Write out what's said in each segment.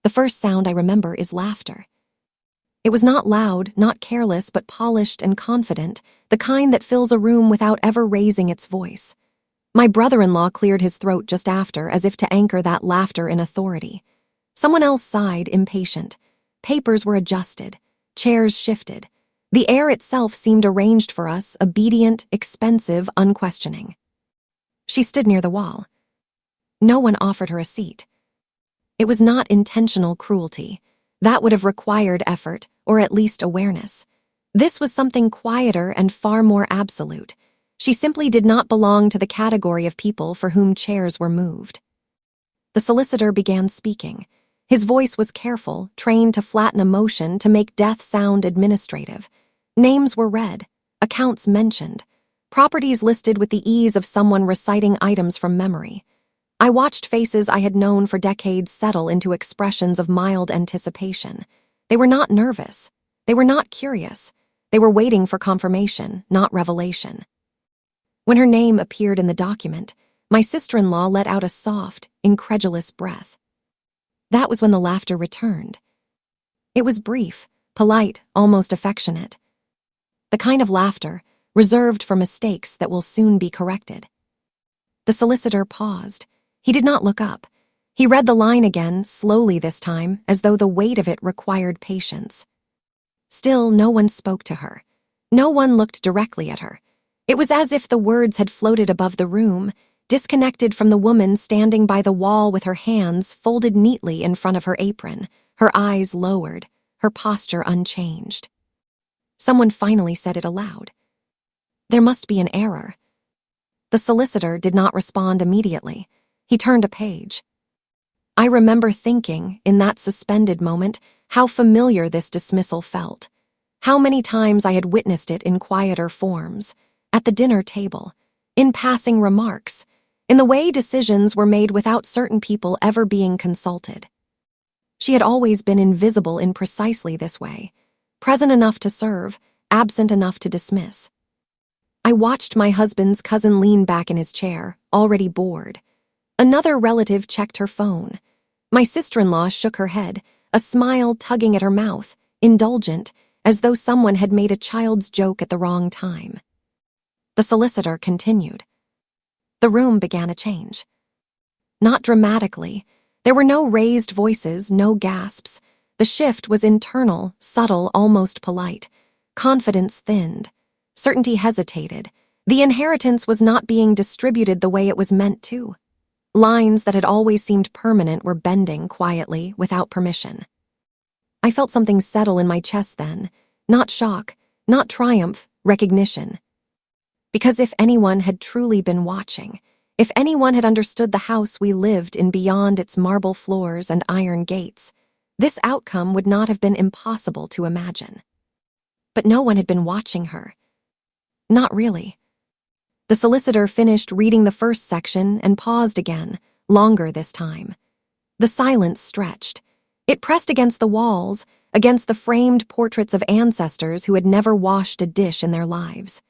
The first sound I remember is laughter. It was not loud, not careless, but polished and confident, the kind that fills a room without ever raising its voice. My brother-in-law cleared his throat just after, as if to anchor that laughter in authority. Someone else sighed, impatient. Papers were adjusted. Chairs shifted. The air itself seemed arranged for us, obedient, expensive, unquestioning. She stood near the wall. No one offered her a seat. It was not intentional cruelty. That would have required effort, or at least awareness. This was something quieter and far more absolute. She simply did not belong to the category of people for whom chairs were moved. The solicitor began speaking. His voice was careful, trained to flatten emotion, to make death sound administrative. Names were read, accounts mentioned, properties listed with the ease of someone reciting items from memory. I watched faces I had known for decades settle into expressions of mild anticipation. They were not nervous. They were not curious. They were waiting for confirmation, not revelation. When her name appeared in the document, my sister-in-law let out a soft, incredulous breath. That was when the laughter returned. It was brief, polite, almost affectionate. The kind of laughter reserved for mistakes that will soon be corrected. The solicitor paused. He did not look up. He read the line again, slowly this time, as though the weight of it required patience. Still, no one spoke to her. No one looked directly at her. It was as if the words had floated above the room, disconnected from the woman standing by the wall with her hands folded neatly in front of her apron, her eyes lowered, her posture unchanged. Someone finally said it aloud. There must be an error. The solicitor did not respond immediately. He turned a page. I remember thinking, in that suspended moment, how familiar this dismissal felt. How many times I had witnessed it in quieter forms, at the dinner table, in passing remarks, in the way decisions were made without certain people ever being consulted. She had always been invisible in precisely this way, present enough to serve, absent enough to dismiss. I watched my husband's cousin lean back in his chair, already bored. Another relative checked her phone. My sister-in-law shook her head, a smile tugging at her mouth, indulgent, as though someone had made a child's joke at the wrong time. The solicitor continued. The room began a change. Not dramatically. There were no raised voices, no gasps. The shift was internal, subtle, almost polite. Confidence thinned. Certainty hesitated. The inheritance was not being distributed the way it was meant to. Lines that had always seemed permanent were bending quietly, without permission. I felt something settle in my chest then. Not shock, not triumph, recognition. Because if anyone had truly been watching, if anyone had understood the house we lived in beyond its marble floors and iron gates, this outcome would not have been impossible to imagine. But no one had been watching her. Not really. The solicitor finished reading the first section and paused again, longer this time. The silence stretched. It pressed against the walls, against the framed portraits of ancestors who had never washed a dish in their lives.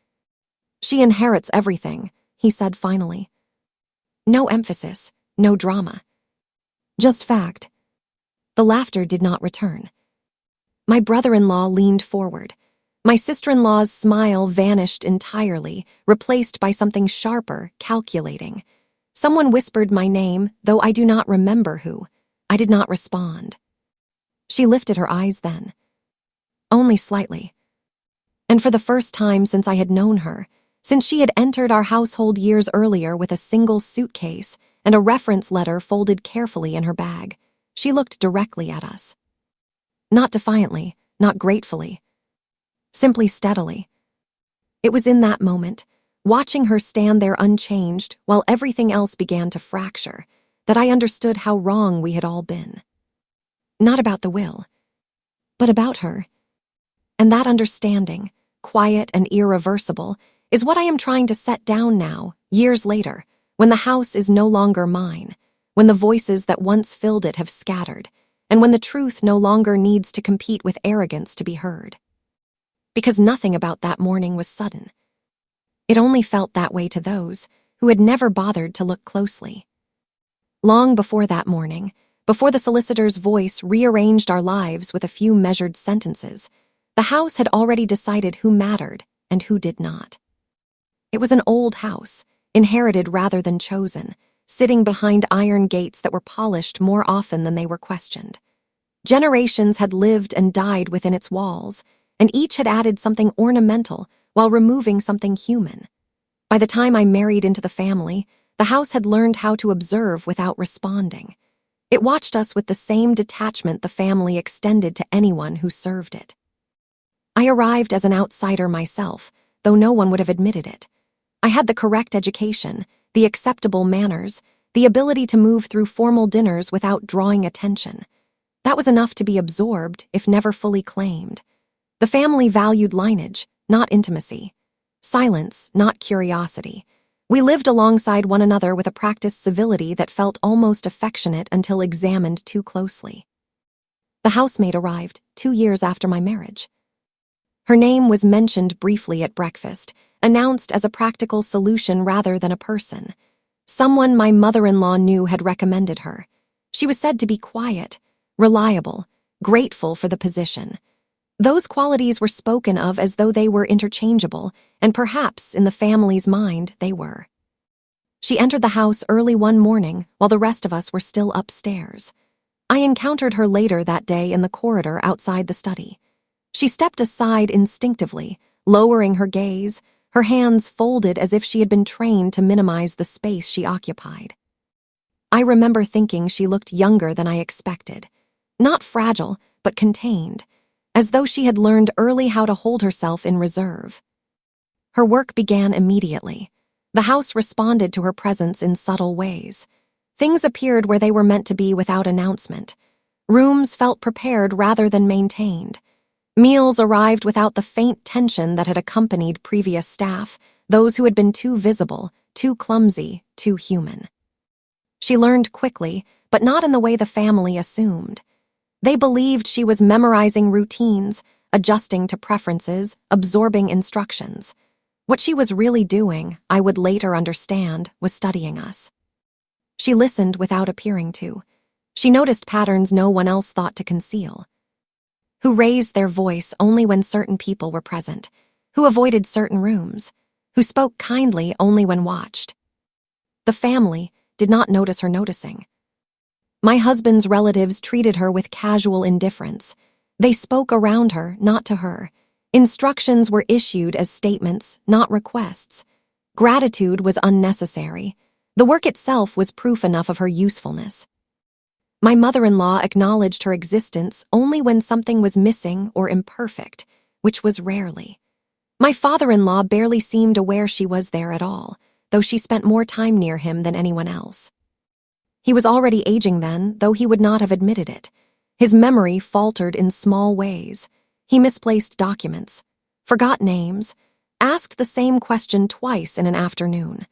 She inherits everything, he said finally. No emphasis, no drama. Just fact. The laughter did not return. My brother-in-law leaned forward. My sister-in-law's smile vanished entirely, replaced by something sharper, calculating. Someone whispered my name, though I do not remember who. I did not respond. She lifted her eyes then. Only slightly. And for the first time since I had known her, since she had entered our household years earlier with a single suitcase and a reference letter folded carefully in her bag, she looked directly at us. Not defiantly, not gratefully. Simply steadily. It was in that moment, watching her stand there unchanged while everything else began to fracture, that I understood how wrong we had all been. Not about the will, but about her. And that understanding, quiet and irreversible, is what I am trying to set down now, years later, when the house is no longer mine, when the voices that once filled it have scattered, and when the truth no longer needs to compete with arrogance to be heard. Because nothing about that morning was sudden. It only felt that way to those who had never bothered to look closely. Long before that morning, before the solicitor's voice rearranged our lives with a few measured sentences. The house had already decided who mattered and who did not. It was an old house, inherited rather than chosen, sitting behind iron gates that were polished more often than they were questioned. Generations had lived and died within its walls, and each had added something ornamental while removing something human. By the time I married into the family, the house had learned how to observe without responding. It watched us with the same detachment the family extended to anyone who served it. I arrived as an outsider myself, though no one would have admitted it. I had the correct education, the acceptable manners, the ability to move through formal dinners without drawing attention. That was enough to be absorbed, if never fully claimed. The family valued lineage, not intimacy. Silence, not curiosity. We lived alongside one another with a practiced civility that felt almost affectionate until examined too closely. The housemaid arrived 2 years after my marriage. Her name was mentioned briefly at breakfast, announced as a practical solution rather than a person. Someone my mother-in-law knew had recommended her. She was said to be quiet, reliable, grateful for the position. Those qualities were spoken of as though they were interchangeable, and perhaps in the family's mind they were. She entered the house early one morning while the rest of us were still upstairs. I encountered her later that day in the corridor outside the study. She stepped aside instinctively, lowering her gaze, her hands folded as if she had been trained to minimize the space she occupied. I remember thinking she looked younger than I expected. Not fragile, but contained, as though she had learned early how to hold herself in reserve. Her work began immediately. The house responded to her presence in subtle ways. Things appeared where they were meant to be without announcement. Rooms felt prepared rather than maintained. Meals arrived without the faint tension that had accompanied previous staff, those who had been too visible, too clumsy, too human. She learned quickly, but not in the way the family assumed. They believed she was memorizing routines, adjusting to preferences, absorbing instructions. What she was really doing, I would later understand, was studying us. She listened without appearing to. She noticed patterns no one else thought to conceal. Who raised their voice only when certain people were present, who avoided certain rooms, who spoke kindly only when watched. The family did not notice her noticing. My husband's relatives treated her with casual indifference. They spoke around her, not to her. Instructions were issued as statements, not requests. Gratitude was unnecessary. The work itself was proof enough of her usefulness. My mother-in-law acknowledged her existence only when something was missing or imperfect, which was rarely. My father-in-law barely seemed aware she was there at all, though she spent more time near him than anyone else. He was already aging then, though he would not have admitted it. His memory faltered in small ways. He misplaced documents, forgot names, asked the same question twice in an afternoon.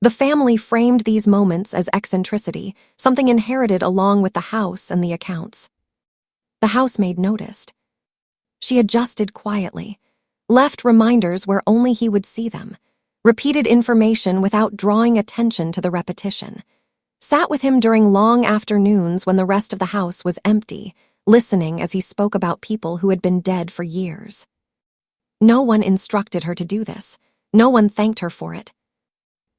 The family framed these moments as eccentricity, something inherited along with the house and the accounts. The housemaid noticed. She adjusted quietly, left reminders where only he would see them, repeated information without drawing attention to the repetition, sat with him during long afternoons when the rest of the house was empty, listening as he spoke about people who had been dead for years. No one instructed her to do this. No one thanked her for it.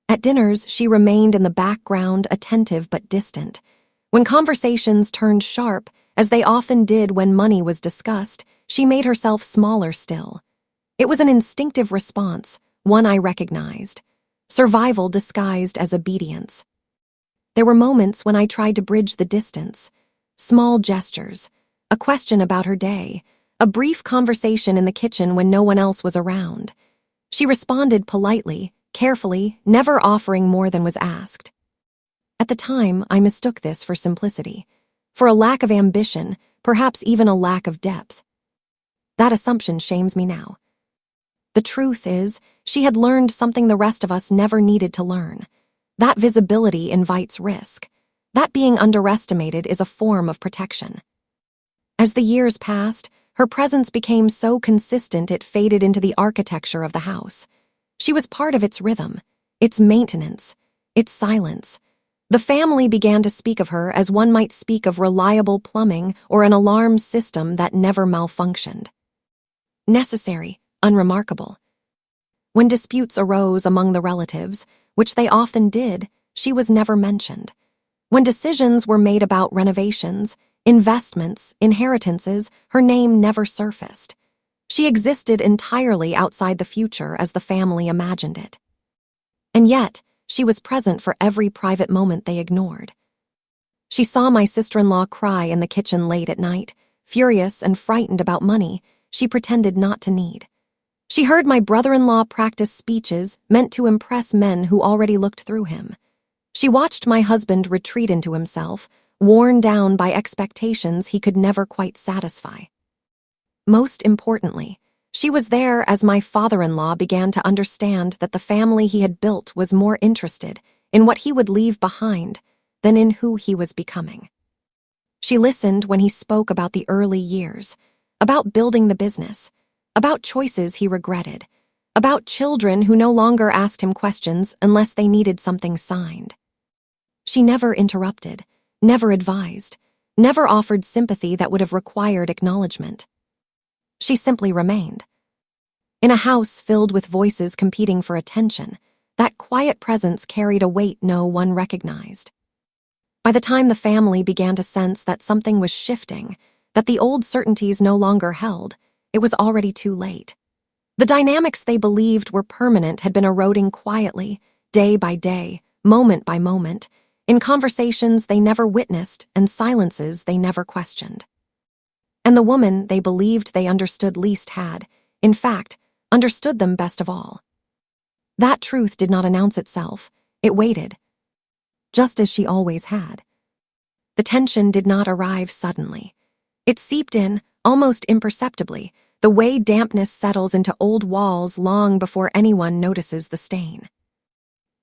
At dinners, she remained in the background, attentive but distant. When conversations turned sharp, as they often did when money was discussed, she made herself smaller still. It was an instinctive response, one I recognized. Survival disguised as obedience. There were moments when I tried to bridge the distance. Small gestures, a question about her day, a brief conversation in the kitchen when no one else was around. She responded politely, carefully, never offering more than was asked. At the time, I mistook this for simplicity, for a lack of ambition, perhaps even a lack of depth. That assumption shames me now. The truth is, she had learned something the rest of us never needed to learn. That visibility invites risk. That being underestimated is a form of protection. As the years passed, her presence became so consistent it faded into the architecture of the house. She was part of its rhythm, its maintenance, its silence. The family began to speak of her as one might speak of reliable plumbing or an alarm system that never malfunctioned. Necessary, unremarkable. When disputes arose among the relatives, which they often did, she was never mentioned. When decisions were made about renovations, investments, inheritances, her name never surfaced. She existed entirely outside the future as the family imagined it. And yet, she was present for every private moment they ignored. She saw my sister-in-law cry in the kitchen late at night, furious and frightened about money she pretended not to need. She heard my brother-in-law practice speeches meant to impress men who already looked through him. She watched my husband retreat into himself, worn down by expectations he could never quite satisfy. Most importantly, she was there as my father-in-law began to understand that the family he had built was more interested in what he would leave behind than in who he was becoming. She listened when he spoke about the early years, about building the business, about choices he regretted, about children who no longer asked him questions unless they needed something signed. She never interrupted, never advised, never offered sympathy that would have required acknowledgement. She simply remained. In a house filled with voices competing for attention, that quiet presence carried a weight no one recognized. By the time the family began to sense that something was shifting, that the old certainties no longer held, it was already too late. The dynamics they believed were permanent had been eroding quietly, day by day, moment by moment, in conversations they never witnessed and silences they never questioned. And the woman they believed they understood least had, in fact, understood them best of all. That truth did not announce itself. It waited, just as she always had. The tension did not arrive suddenly. It seeped in, almost imperceptibly, the way dampness settles into old walls long before anyone notices the stain.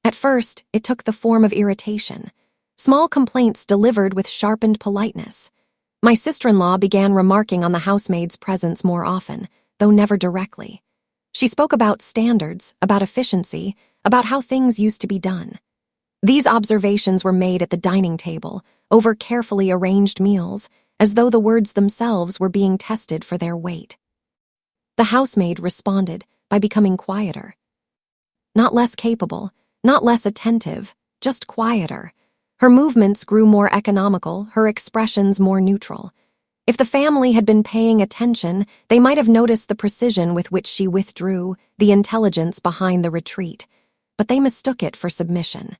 At first, it took the form of irritation, small complaints delivered with sharpened politeness. My sister-in-law began remarking on the housemaid's presence more often, though never directly. She spoke about standards, about efficiency, about how things used to be done. These observations were made at the dining table, over carefully arranged meals, as though the words themselves were being tested for their weight. The housemaid responded by becoming quieter. Not less capable, not less attentive, just quieter. Her movements grew more economical, her expressions more neutral. If the family had been paying attention, they might have noticed the precision with which she withdrew, the intelligence behind the retreat, but they mistook it for submission.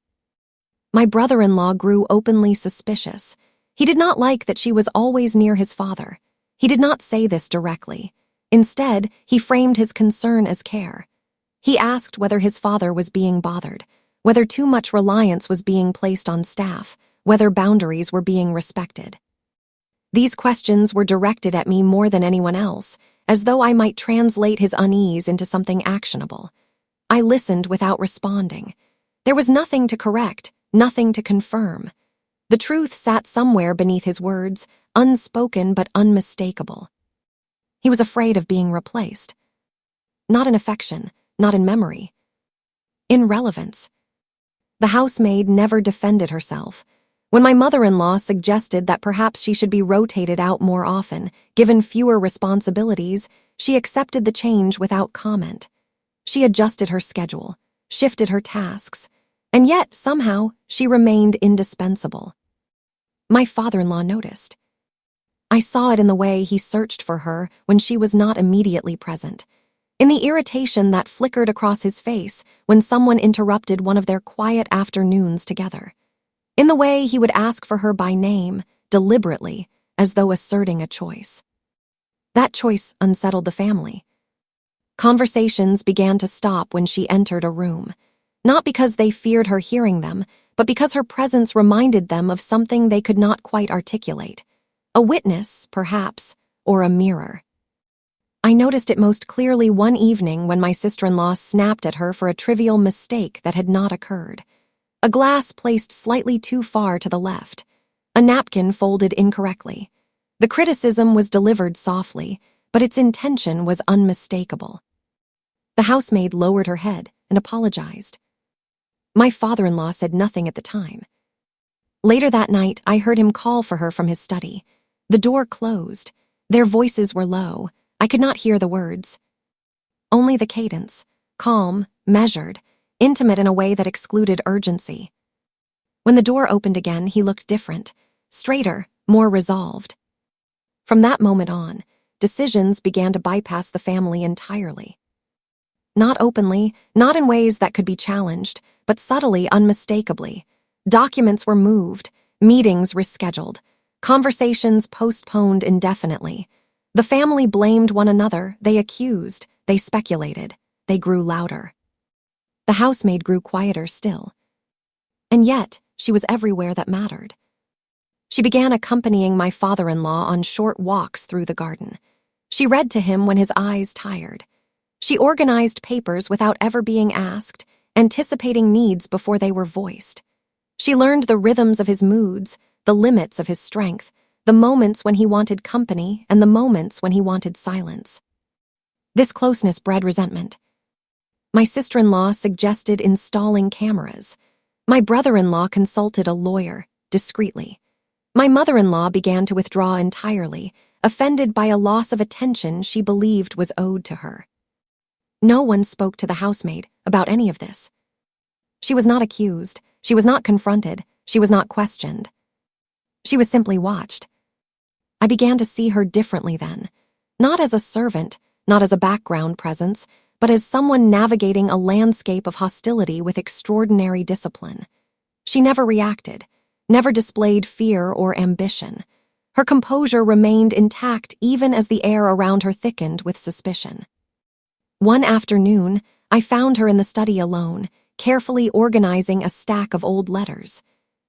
My brother-in-law grew openly suspicious. He did not like that she was always near his father. He did not say this directly. Instead, he framed his concern as care. He asked whether his father was being bothered, whether too much reliance was being placed on staff, whether boundaries were being respected. These questions were directed at me more than anyone else, as though I might translate his unease into something actionable. I listened without responding. There was nothing to correct, nothing to confirm. The truth sat somewhere beneath his words, unspoken but unmistakable. He was afraid of being replaced. Not in affection, not in memory. In relevance. The housemaid never defended herself. When my mother-in-law suggested that perhaps she should be rotated out more often, given fewer responsibilities, she accepted the change without comment. She adjusted her schedule, shifted her tasks, and yet, somehow, she remained indispensable. My father-in-law noticed. I saw it in the way he searched for her when she was not immediately present, in the irritation that flickered across his face when someone interrupted one of their quiet afternoons together, in the way he would ask for her by name, deliberately, as though asserting a choice. That choice unsettled the family. Conversations began to stop when she entered a room, not because they feared her hearing them, but because her presence reminded them of something they could not quite articulate. A witness, perhaps, or a mirror. I noticed it most clearly one evening when my sister-in-law snapped at her for a trivial mistake that had not occurred. A glass placed slightly too far to the left. A napkin folded incorrectly. The criticism was delivered softly, but its intention was unmistakable. The housemaid lowered her head and apologized. My father-in-law said nothing at the time. Later that night, I heard him call for her from his study. The door closed. Their voices were low. I could not hear the words. Only the cadence, calm, measured, intimate in a way that excluded urgency. When the door opened again, he looked different, straighter, more resolved. From that moment on, decisions began to bypass the family entirely. Not openly, not in ways that could be challenged, but subtly, unmistakably. Documents were moved, meetings rescheduled, conversations postponed indefinitely. The family blamed one another, they accused, they speculated, they grew louder. The housemaid grew quieter still. And yet, she was everywhere that mattered. She began accompanying my father-in-law on short walks through the garden. She read to him when his eyes tired. She organized papers without ever being asked, anticipating needs before they were voiced. She learned the rhythms of his moods, the limits of his strength, the moments when he wanted company and the moments when he wanted silence. This closeness bred resentment. My sister-in-law suggested installing cameras. My brother-in-law consulted a lawyer, discreetly. My mother-in-law began to withdraw entirely, offended by a loss of attention she believed was owed to her. No one spoke to the housemaid about any of this. She was not accused, she was not confronted, she was not questioned. She was simply watched. I began to see her differently then, not as a servant, not as a background presence, but as someone navigating a landscape of hostility with extraordinary discipline. She never reacted, never displayed fear or ambition. Her composure remained intact even as the air around her thickened with suspicion. One afternoon, I found her in the study alone, carefully organizing a stack of old letters.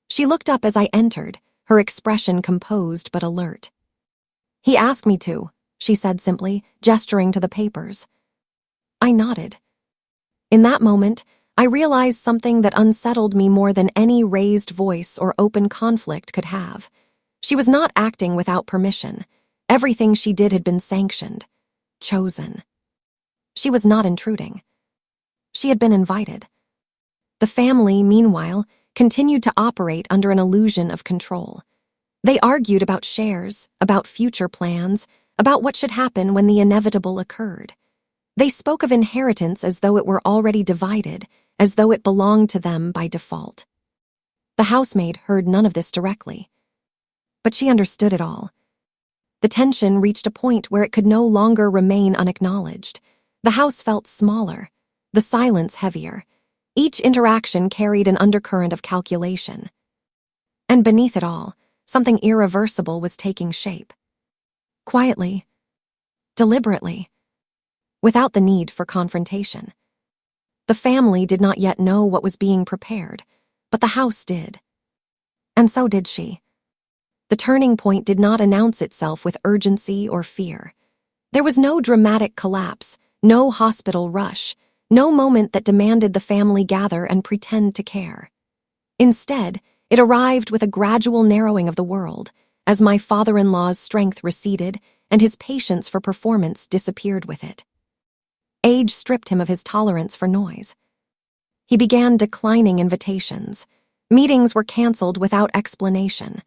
She looked up as I entered, her expression composed but alert. "He asked me to," she said simply, gesturing to the papers. I nodded. In that moment, I realized something that unsettled me more than any raised voice or open conflict could have. She was not acting without permission. Everything she did had been sanctioned, chosen. She was not intruding. She had been invited. The family, meanwhile, continued to operate under an illusion of control. They argued about shares, about future plans, about what should happen when the inevitable occurred. They spoke of inheritance as though it were already divided, as though it belonged to them by default. The housemaid heard none of this directly, but she understood it all. The tension reached a point where it could no longer remain unacknowledged. The house felt smaller, the silence heavier. Each interaction carried an undercurrent of calculation. And beneath it all, something irreversible was taking shape. Quietly, deliberately, without the need for confrontation. The family did not yet know what was being prepared, but the house did. And so did she. The turning point did not announce itself with urgency or fear. There was no dramatic collapse, no hospital rush, no moment that demanded the family gather and pretend to care. Instead, it arrived with a gradual narrowing of the world, as my father-in-law's strength receded and his patience for performance disappeared with it. Age stripped him of his tolerance for noise. He began declining invitations. Meetings were canceled without explanation.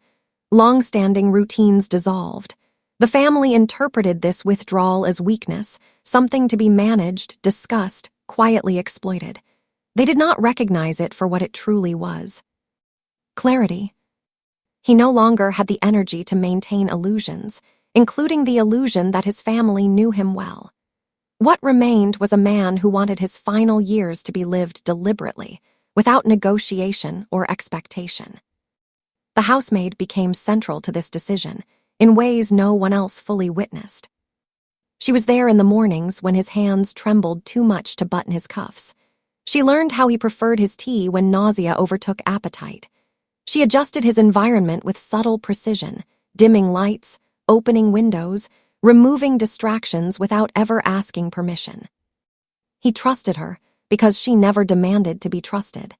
Long-standing routines dissolved. The family interpreted this withdrawal as weakness, something to be managed, discussed, quietly exploited. They did not recognize it for what it truly was. Clarity. He no longer had the energy to maintain illusions, including the illusion that his family knew him well. What remained was a man who wanted his final years to be lived deliberately, without negotiation or expectation. The housemaid became central to this decision, in ways no one else fully witnessed. She was there in the mornings when his hands trembled too much to button his cuffs. She learned how he preferred his tea when nausea overtook appetite. She adjusted his environment with subtle precision, dimming lights, opening windows, removing distractions without ever asking permission. He trusted her because she never demanded to be trusted.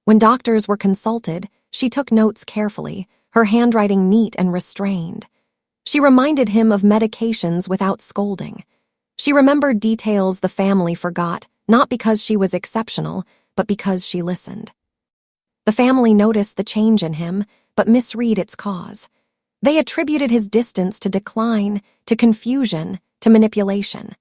When doctors were consulted, she took notes carefully, her handwriting neat and restrained. She reminded him of medications without scolding. She remembered details the family forgot, not because she was exceptional, but because she listened. The family noticed the change in him, but misread its cause. They attributed his distance to decline, to confusion, to manipulation.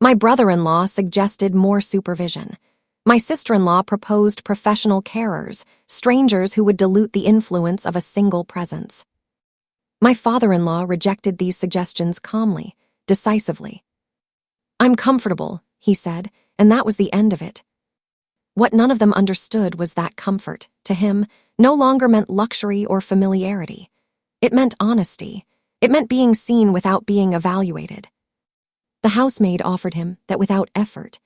My brother-in-law suggested more supervision. My sister-in-law proposed professional carers, strangers who would dilute the influence of a single presence. My father-in-law rejected these suggestions calmly, decisively. "I'm comfortable," he said, and that was the end of it. What none of them understood was that comfort, to him, no longer meant luxury or familiarity. It meant honesty. It meant being seen without being evaluated. The housemaid offered him that without effort.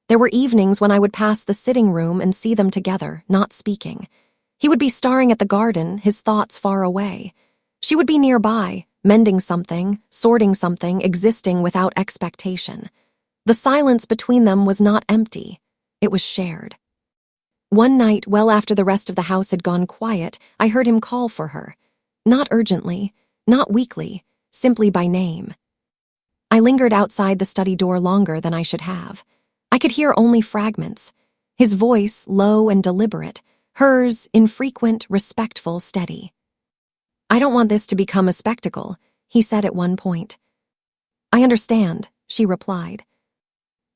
There were evenings when I would pass the sitting room and see them together, not speaking. He would be staring at the garden, his thoughts far away. She would be nearby, mending something, sorting something, existing without expectation. The silence between them was not empty. It was shared. One night, well after the rest of the house had gone quiet, I heard him call for her. Not urgently, not weakly, simply by name. I lingered outside the study door longer than I should have. I could hear only fragments. His voice, low and deliberate, hers, infrequent, respectful, steady. "I don't want this to become a spectacle," he said at one point. "I understand," she replied.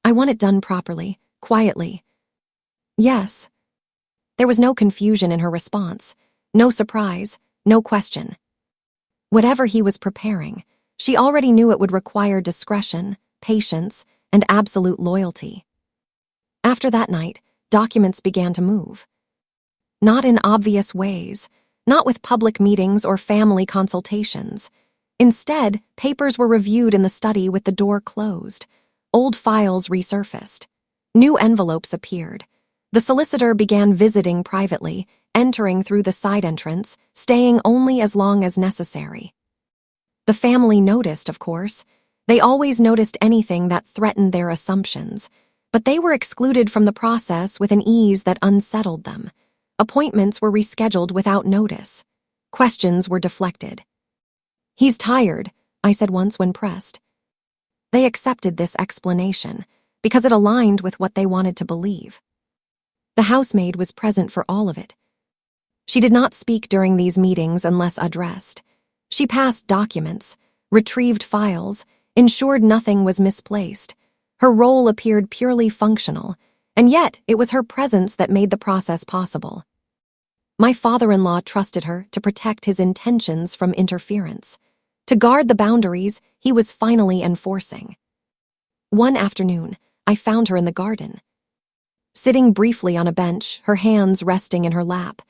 "I want it done properly, quietly." "Yes." There was no confusion in her response, no surprise, no question. Whatever he was preparing, she already knew it would require discretion, patience, and absolute loyalty. After that night, documents began to move. Not in obvious ways, not with public meetings or family consultations. Instead, papers were reviewed in the study with the door closed. Old files resurfaced. New envelopes appeared. The solicitor began visiting privately, entering through the side entrance, staying only as long as necessary. The family noticed, of course. They always noticed anything that threatened their assumptions, but they were excluded from the process with an ease that unsettled them. Appointments were rescheduled without notice. Questions were deflected. "He's tired," I said once when pressed. They accepted this explanation because it aligned with what they wanted to believe. The housemaid was present for all of it. She did not speak during these meetings unless addressed. She passed documents, retrieved files, ensured nothing was misplaced. Her role appeared purely functional, and yet it was her presence that made the process possible. My father-in-law trusted her to protect his intentions from interference, to guard the boundaries he was finally enforcing. One afternoon, I found her in the garden. Sitting briefly on a bench, her hands resting in her lap.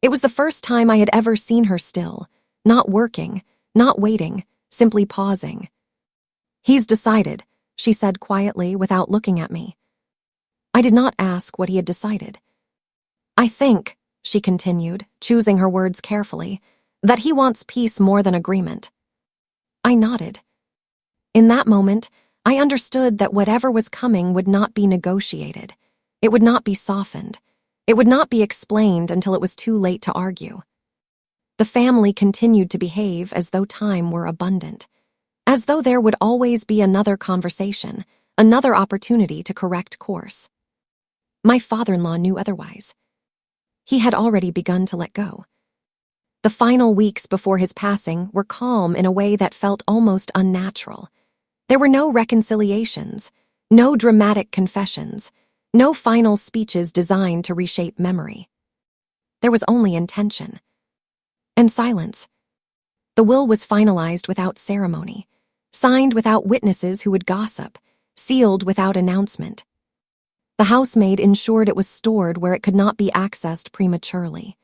It was the first time I had ever seen her still, not working, not waiting, simply pausing. "He's decided," she said quietly without looking at me. I did not ask what he had decided. "I think," she continued, choosing her words carefully, "that he wants peace more than agreement." I nodded. In that moment, I understood that whatever was coming would not be negotiated. It would not be softened. It would not be explained until it was too late to argue. The family continued to behave as though time were abundant, as though there would always be another conversation, another opportunity to correct course. My father-in-law knew otherwise. He had already begun to let go. The final weeks before his passing were calm in a way that felt almost unnatural. There were no reconciliations, no dramatic confessions, no final speeches designed to reshape memory. There was only intention. And silence. The will was finalized without ceremony, signed without witnesses who would gossip, sealed without announcement. The housemaid ensured it was stored where it could not be accessed prematurely.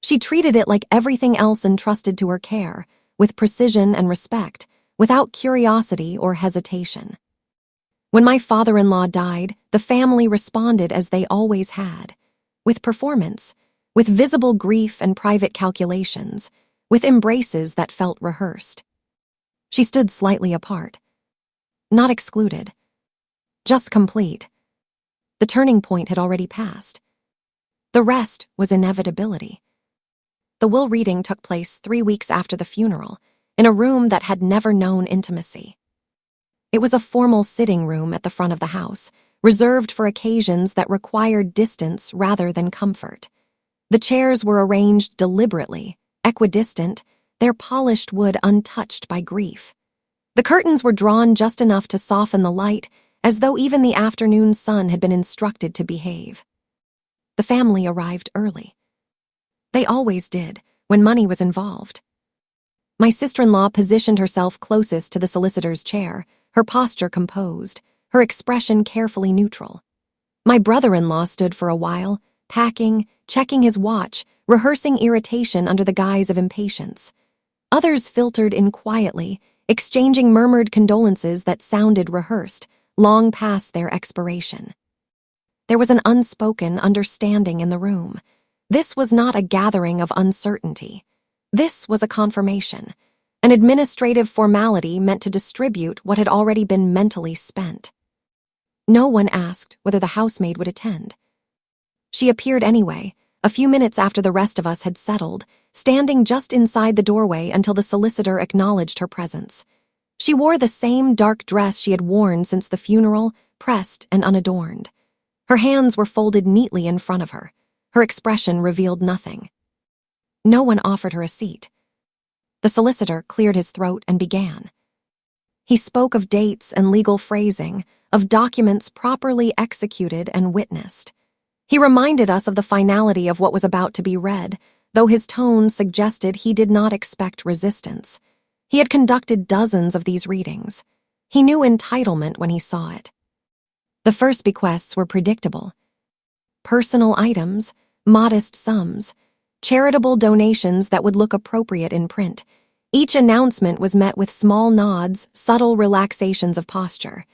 She treated it like everything else entrusted to her care, with precision and respect, without curiosity or hesitation. When my father-in-law died, the family responded as they always had, with performance, with visible grief and private calculations, with embraces that felt rehearsed. She stood slightly apart. Not excluded. Just complete. The turning point had already passed. The rest was inevitability. The will reading took place 3 weeks after the funeral, in a room that had never known intimacy. It was a formal sitting room at the front of the house, reserved for occasions that required distance rather than comfort. The chairs were arranged deliberately, equidistant, their polished wood untouched by grief. The curtains were drawn just enough to soften the light, as though even the afternoon sun had been instructed to behave. The family arrived early. They always did, when money was involved. My sister-in-law positioned herself closest to the solicitor's chair, her posture composed, her expression carefully neutral. My brother-in-law stood for a while, packing, checking his watch, rehearsing irritation under the guise of impatience. Others filtered in quietly, exchanging murmured condolences that sounded rehearsed, long past their expiration. There was an unspoken understanding in the room. This was not a gathering of uncertainty. This was a confirmation, an administrative formality meant to distribute what had already been mentally spent. No one asked whether the housemaid would attend. She appeared anyway, a few minutes after the rest of us had settled, standing just inside the doorway until the solicitor acknowledged her presence. She wore the same dark dress she had worn since the funeral, pressed and unadorned. Her hands were folded neatly in front of her. Her expression revealed nothing. No one offered her a seat. The solicitor cleared his throat and began. He spoke of dates and legal phrasing, of documents properly executed and witnessed. He reminded us of the finality of what was about to be read, though his tone suggested he did not expect resistance. He had conducted dozens of these readings. He knew entitlement when he saw it. The first bequests were predictable. Personal items, modest sums, charitable donations that would look appropriate in print. Each announcement was met with small nods, subtle relaxations of posture.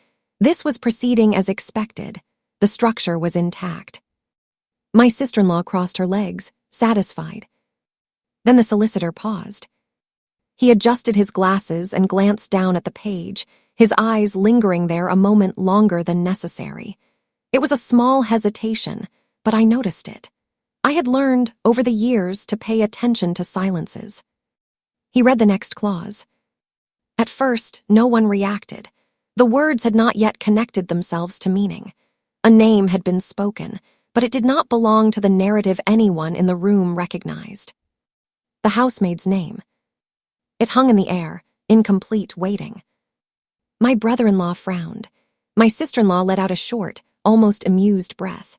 This was proceeding as expected. The structure was intact. My sister-in-law crossed her legs, satisfied. Then the solicitor paused. He adjusted his glasses and glanced down at the page, his eyes lingering there a moment longer than necessary. It was a small hesitation, but I noticed it. I had learned, over the years, to pay attention to silences. He read the next clause. At first, no one reacted. The words had not yet connected themselves to meaning. A name had been spoken, but it did not belong to the narrative anyone in the room recognized. The housemaid's name. It hung in the air, incomplete, waiting. My brother-in-law frowned. My sister-in-law let out a short, almost amused breath.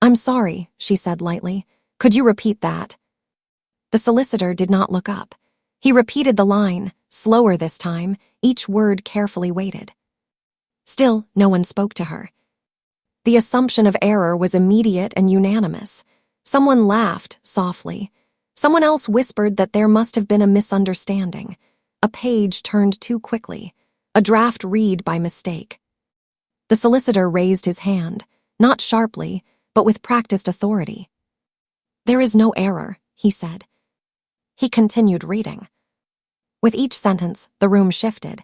"I'm sorry," she said lightly. "Could you repeat that?" The solicitor did not look up. He repeated the line, slower this time, each word carefully weighted. Still, no one spoke to her. The assumption of error was immediate and unanimous. Someone laughed softly. Someone else whispered that there must have been a misunderstanding. A page turned too quickly. A draft read by mistake. The solicitor raised his hand, not sharply, but with practiced authority. "There is no error," he said. He continued reading. With each sentence, the room shifted.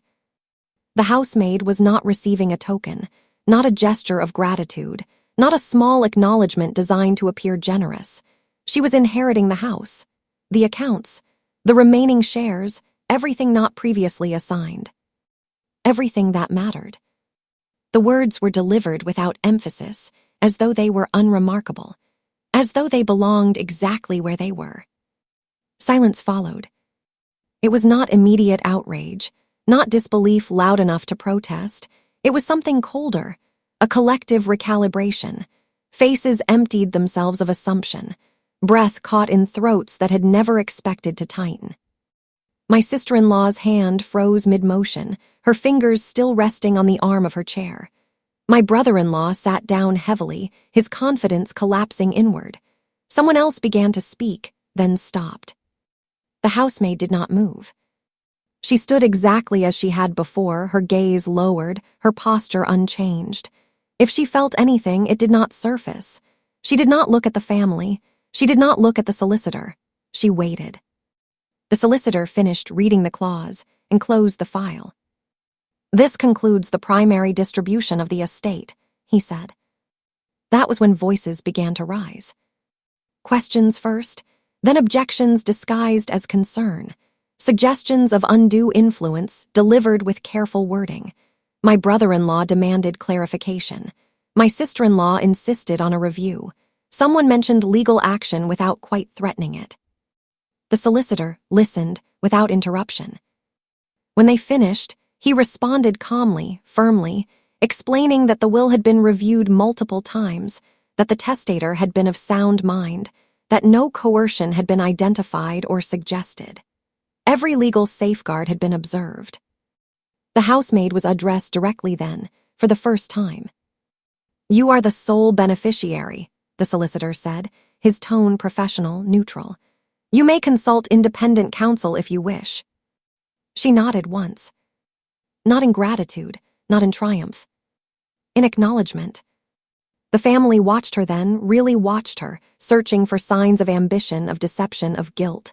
The housemaid was not receiving a token, not a gesture of gratitude, not a small acknowledgement designed to appear generous. She was inheriting the house, the accounts, the remaining shares, everything not previously assigned. Everything that mattered. The words were delivered without emphasis, as though they were unremarkable, as though they belonged exactly where they were. Silence followed. It was not immediate outrage, not disbelief loud enough to protest. It was something colder, a collective recalibration. Faces emptied themselves of assumption. Breath caught in throats that had never expected to tighten. My sister-in-law's hand froze mid-motion, her fingers still resting on the arm of her chair. My brother-in-law sat down heavily, his confidence collapsing inward. Someone else began to speak, then stopped. The housemaid did not move. She stood exactly as she had before, her gaze lowered, her posture unchanged. If she felt anything, it did not surface. She did not look at the family. She did not look at the solicitor. She waited. The solicitor finished reading the clause and closed the file. "This concludes the primary distribution of the estate," he said. That was when voices began to rise. Questions first, then objections disguised as concern, suggestions of undue influence delivered with careful wording. My brother-in-law demanded clarification. My sister-in-law insisted on a review. Someone mentioned legal action without quite threatening it. The solicitor listened without interruption. When they finished, he responded calmly, firmly, explaining that the will had been reviewed multiple times, that the testator had been of sound mind, that no coercion had been identified or suggested. Every legal safeguard had been observed. The housemaid was addressed directly then, for the first time. "You are the sole beneficiary," the solicitor said, his tone professional, neutral. "You may consult independent counsel if you wish." She nodded once. Not in gratitude, not in triumph. In acknowledgement. The family watched her then, really watched her, searching for signs of ambition, of deception, of guilt.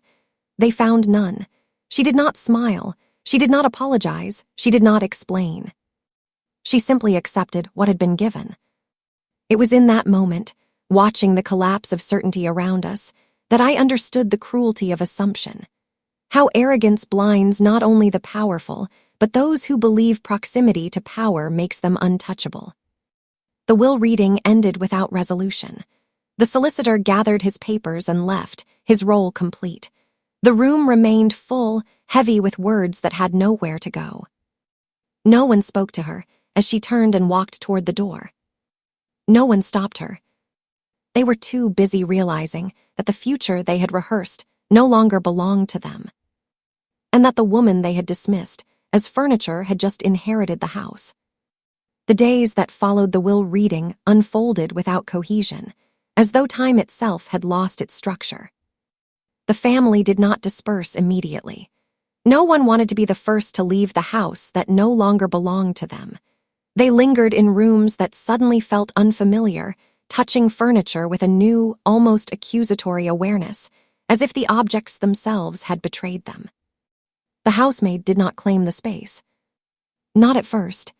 They found none. She did not smile. She did not apologize. She did not explain. She simply accepted what had been given. It was in that moment, watching the collapse of certainty around us, that I understood the cruelty of assumption. How arrogance blinds not only the powerful, but those who believe proximity to power makes them untouchable. The will reading ended without resolution. The solicitor gathered his papers and left, his role complete. The room remained full, heavy with words that had nowhere to go. No one spoke to her as she turned and walked toward the door. No one stopped her. They were too busy realizing that the future they had rehearsed no longer belonged to them, and that the woman they had dismissed as furniture had just inherited the house. The days that followed the will reading unfolded without cohesion, as though time itself had lost its structure. The family did not disperse immediately. No one wanted to be the first to leave the house that no longer belonged to them. They lingered in rooms that suddenly felt unfamiliar, touching furniture with a new, almost accusatory awareness, as if the objects themselves had betrayed them. The housemaid did not claim the space. Not at first.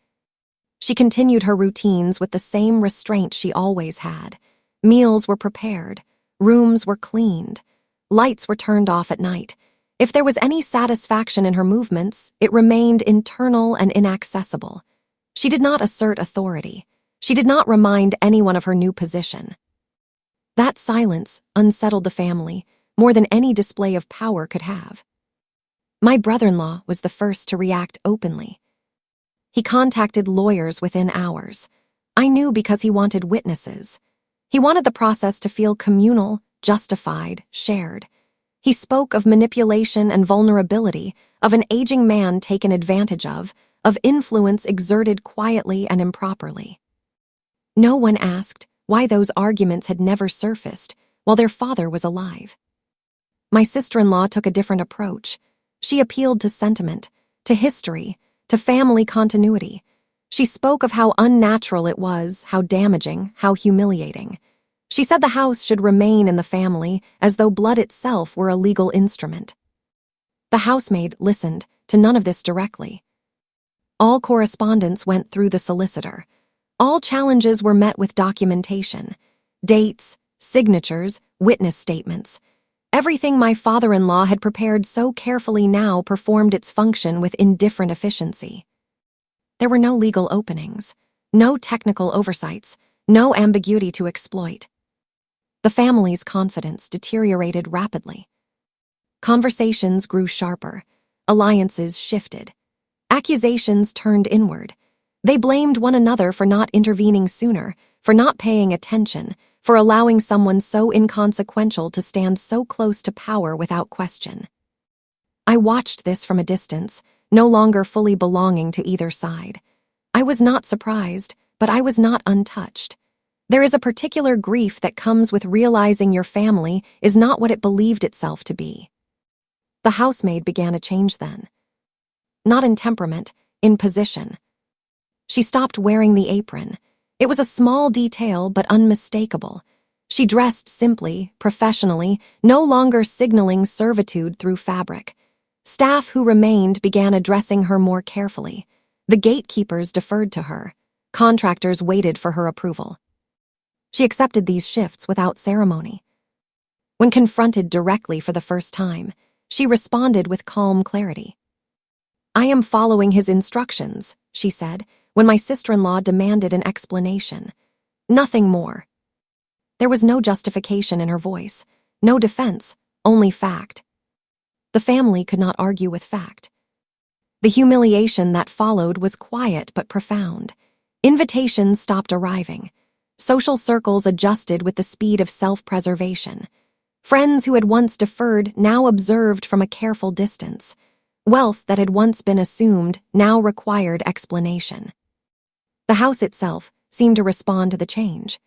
She continued her routines with the same restraint she always had. Meals were prepared, rooms were cleaned, lights were turned off at night. If there was any satisfaction in her movements, it remained internal and inaccessible. She did not assert authority. She did not remind anyone of her new position. That silence unsettled the family more than any display of power could have. My brother-in-law was the first to react openly. He contacted lawyers within hours. I knew because he wanted witnesses. He wanted the process to feel communal, justified, shared. He spoke of manipulation and vulnerability, of an aging man taken advantage of influence exerted quietly and improperly. No one asked why those arguments had never surfaced while their father was alive. My sister-in-law took a different approach. She appealed to sentiment, to history, to family continuity. She spoke of how unnatural it was, how damaging, how humiliating. She said the house should remain in the family as though blood itself were a legal instrument. The housemaid listened to none of this directly. All correspondence went through the solicitor. All challenges were met with documentation, dates, signatures, witness statements. Everything my father-in-law had prepared so carefully now performed its function with indifferent efficiency. There were no legal openings, no technical oversights, no ambiguity to exploit. The family's confidence deteriorated rapidly. Conversations grew sharper, alliances shifted, accusations turned inward. They blamed one another for not intervening sooner, for not paying attention, for allowing someone so inconsequential to stand so close to power without question. I watched this from a distance, no longer fully belonging to either side. I was not surprised, but I was not untouched. There is a particular grief that comes with realizing your family is not what it believed itself to be. The housemaid began a change then. Not in temperament, in position. She stopped wearing the apron. It was a small detail, but unmistakable. She dressed simply, professionally, no longer signaling servitude through fabric. Staff who remained began addressing her more carefully. The gatekeepers deferred to her. Contractors waited for her approval. She accepted these shifts without ceremony. When confronted directly for the first time, she responded with calm clarity. "I am following his instructions," she said, when my sister-in-law demanded an explanation. "Nothing more." There was no justification in her voice, no defense, only fact. The family could not argue with fact. The humiliation that followed was quiet but profound. Invitations stopped arriving. Social circles adjusted with the speed of self-preservation. Friends who had once deferred now observed from a careful distance. Wealth that had once been assumed now required explanation. The house itself seemed to respond to the change.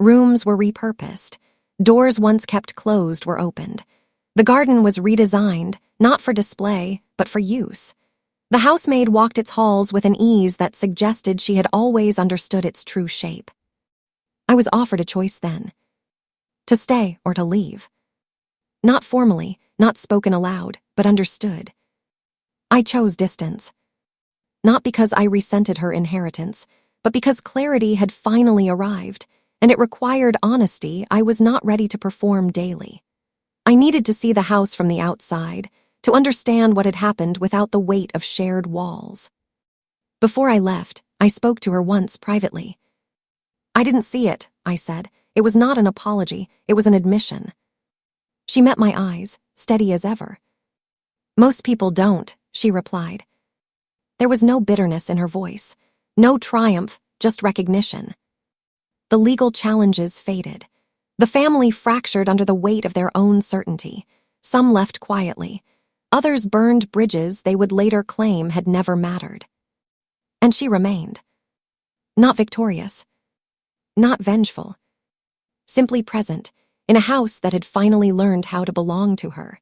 Rooms were repurposed. Doors once kept closed were opened. The garden was redesigned, not for display, but for use. The housemaid walked its halls with an ease that suggested she had always understood its true shape. I was offered a choice then. To stay or to leave. Not formally, not spoken aloud, but understood. I chose distance. Not because I resented her inheritance, but because clarity had finally arrived, and it required honesty I was not ready to perform daily. I needed to see the house from the outside, to understand what had happened without the weight of shared walls. Before I left, I spoke to her once privately. I didn't see it, I said. It was not an apology, it was an admission. She met my eyes, steady as ever. Most people don't, she replied. There was no bitterness in her voice, no triumph, just recognition. The legal challenges faded. The family fractured under the weight of their own certainty. Some left quietly. Others burned bridges they would later claim had never mattered. And she remained. Not victorious. Not vengeful. Simply present, in a house that had finally learned how to belong to her.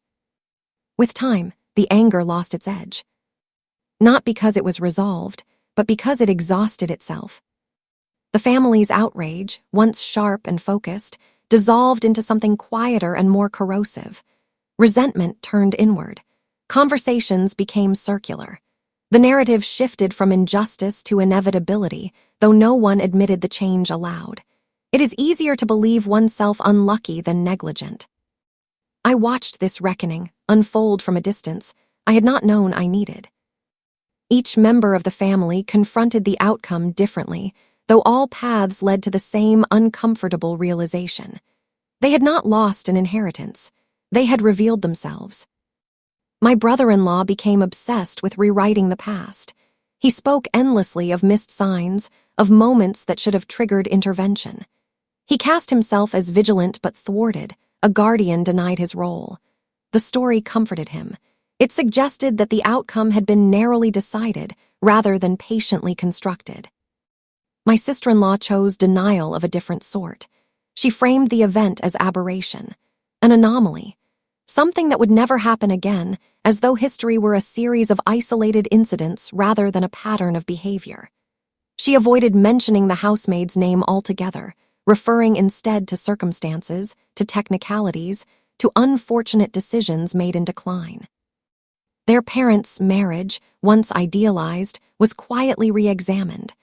With time, the anger lost its edge. Not because it was resolved, but because it exhausted itself. The family's outrage, once sharp and focused, dissolved into something quieter and more corrosive. Resentment turned inward. Conversations became circular. The narrative shifted from injustice to inevitability, though no one admitted the change aloud. It is easier to believe oneself unlucky than negligent. I watched this reckoning unfold from a distance I had not known I needed. Each member of the family confronted the outcome differently, though all paths led to the same uncomfortable realization. They had not lost an inheritance. They had revealed themselves. My brother-in-law became obsessed with rewriting the past. He spoke endlessly of missed signs, of moments that should have triggered intervention. He cast himself as vigilant but thwarted, a guardian denied his role. The story comforted him. It suggested that the outcome had been narrowly decided rather than patiently constructed. My sister-in-law chose denial of a different sort. She framed the event as aberration, an anomaly, something that would never happen again, as though history were a series of isolated incidents rather than a pattern of behavior. She avoided mentioning the housemaid's name altogether, referring instead to circumstances, to technicalities, to unfortunate decisions made in decline. Their parents' marriage, once idealized, was quietly re-examined.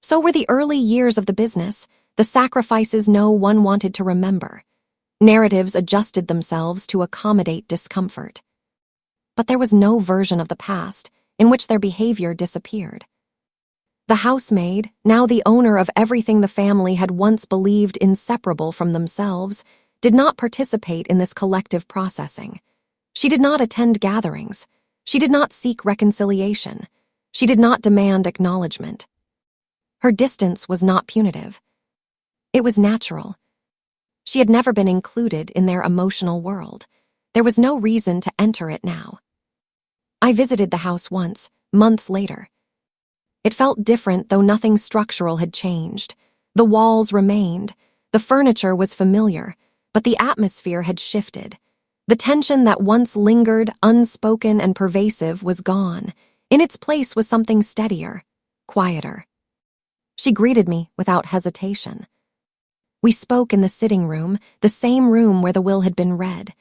So were the early years of the business, the sacrifices no one wanted to remember. Narratives adjusted themselves to accommodate discomfort. But there was no version of the past in which their behavior disappeared. The housemaid, now the owner of everything the family had once believed inseparable from themselves, did not participate in this collective processing. She did not attend gatherings. She did not seek reconciliation. She did not demand acknowledgement. Her distance was not punitive. It was natural. She had never been included in their emotional world. There was no reason to enter it now. I visited the house once, months later. It felt different, though nothing structural had changed. The walls remained. The furniture was familiar, but the atmosphere had shifted. The tension that once lingered, unspoken and pervasive, was gone. In its place was something steadier, quieter. She greeted me without hesitation. We spoke in the sitting room, the same room where the will had been read.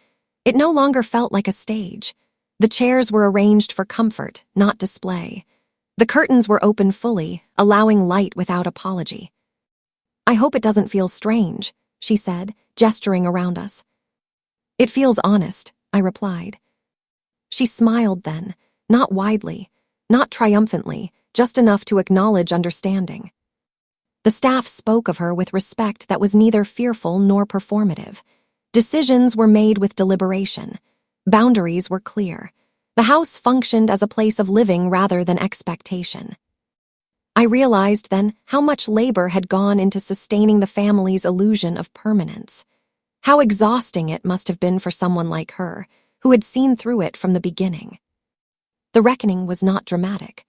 It no longer felt like a stage. The chairs were arranged for comfort, not display. The curtains were open fully, allowing light without apology. "I hope it doesn't feel strange," she said, gesturing around us. "It feels honest," I replied. She smiled then, not widely, not triumphantly, just enough to acknowledge understanding. The staff spoke of her with respect that was neither fearful nor performative. Decisions were made with deliberation. Boundaries were clear. The house functioned as a place of living rather than expectation. I realized then how much labor had gone into sustaining the family's illusion of permanence. How exhausting it must have been for someone like her, who had seen through it from the beginning. The reckoning was not dramatic.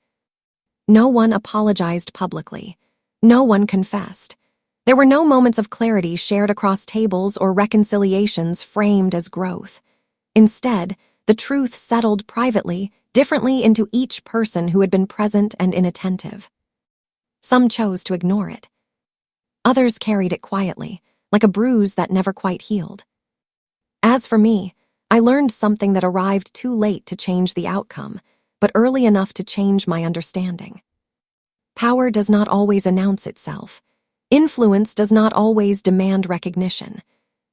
No one apologized publicly. No one confessed. There were no moments of clarity shared across tables or reconciliations framed as growth. Instead, the truth settled privately, differently into each person who had been present and inattentive. Some chose to ignore it. Others carried it quietly, like a bruise that never quite healed. As for me, I learned something that arrived too late to change the outcome, but early enough to change my understanding. Power does not always announce itself. Influence does not always demand recognition.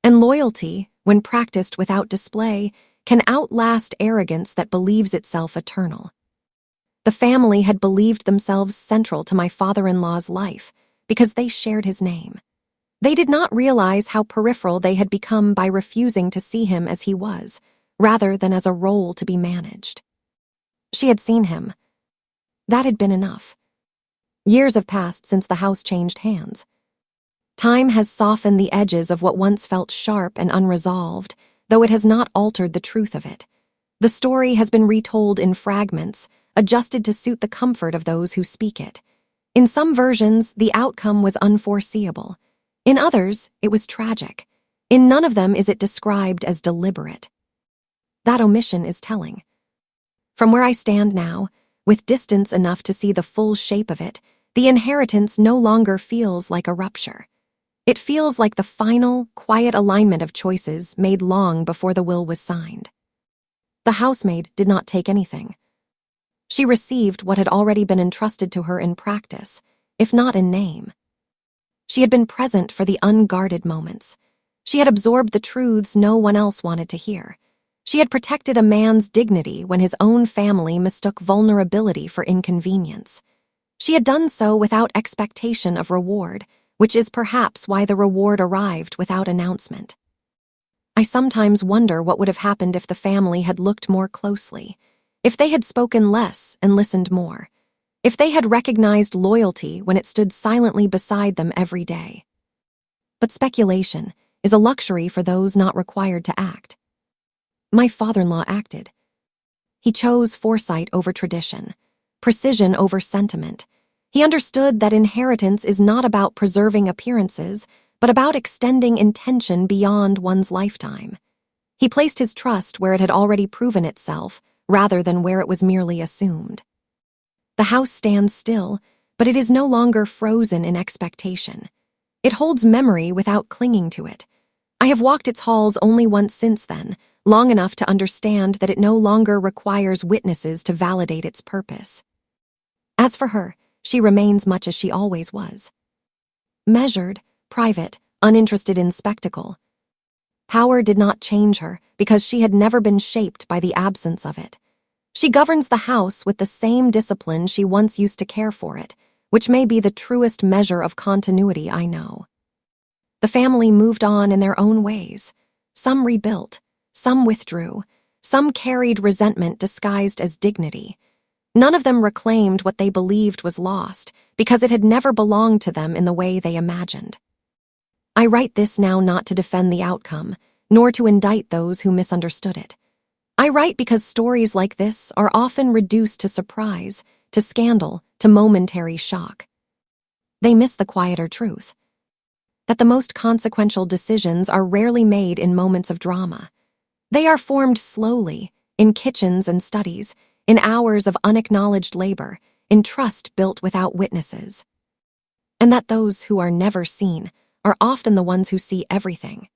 And loyalty, when practiced without display, can outlast arrogance that believes itself eternal. The family had believed themselves central to my father-in-law's life because they shared his name. They did not realize how peripheral they had become by refusing to see him as he was, rather than as a role to be managed. She had seen him. That had been enough. Years have passed since the house changed hands. Time has softened the edges of what once felt sharp and unresolved, though it has not altered the truth of it. The story has been retold in fragments, adjusted to suit the comfort of those who speak it. In some versions, the outcome was unforeseeable. In others, it was tragic. In none of them is it described as deliberate. That omission is telling. From where I stand now, with distance enough to see the full shape of it, the inheritance no longer feels like a rupture. It feels like the final, quiet alignment of choices made long before the will was signed. The housemaid did not take anything. She received what had already been entrusted to her in practice, if not in name. She had been present for the unguarded moments. She had absorbed the truths no one else wanted to hear. She had protected a man's dignity when his own family mistook vulnerability for inconvenience. She had done so without expectation of reward, which is perhaps why the reward arrived without announcement. I sometimes wonder what would have happened if the family had looked more closely, if they had spoken less and listened more, if they had recognized loyalty when it stood silently beside them every day. But speculation is a luxury for those not required to act. My father-in-law acted. He chose foresight over tradition, precision over sentiment. He understood that inheritance is not about preserving appearances, but about extending intention beyond one's lifetime. He placed his trust where it had already proven itself, rather than where it was merely assumed. The house stands still, but it is no longer frozen in expectation. It holds memory without clinging to it. I have walked its halls only once since then, long enough to understand that it no longer requires witnesses to validate its purpose. As for her, she remains much as she always was. Measured, private, uninterested in spectacle. Power did not change her because she had never been shaped by the absence of it. She governs the house with the same discipline she once used to care for it, which may be the truest measure of continuity I know. The family moved on in their own ways. Some rebuilt, some withdrew, some carried resentment disguised as dignity. None of them reclaimed what they believed was lost because it had never belonged to them in the way they imagined. I write this now not to defend the outcome, nor to indict those who misunderstood it. I write because stories like this are often reduced to surprise, to scandal, to momentary shock. They miss the quieter truth. That the most consequential decisions are rarely made in moments of drama. They are formed slowly, in kitchens and studies, in hours of unacknowledged labor, in trust built without witnesses. And that those who are never seen are often the ones who see everything.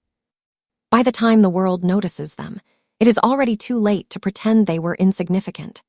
By the time the world notices them, it is already too late to pretend they were insignificant.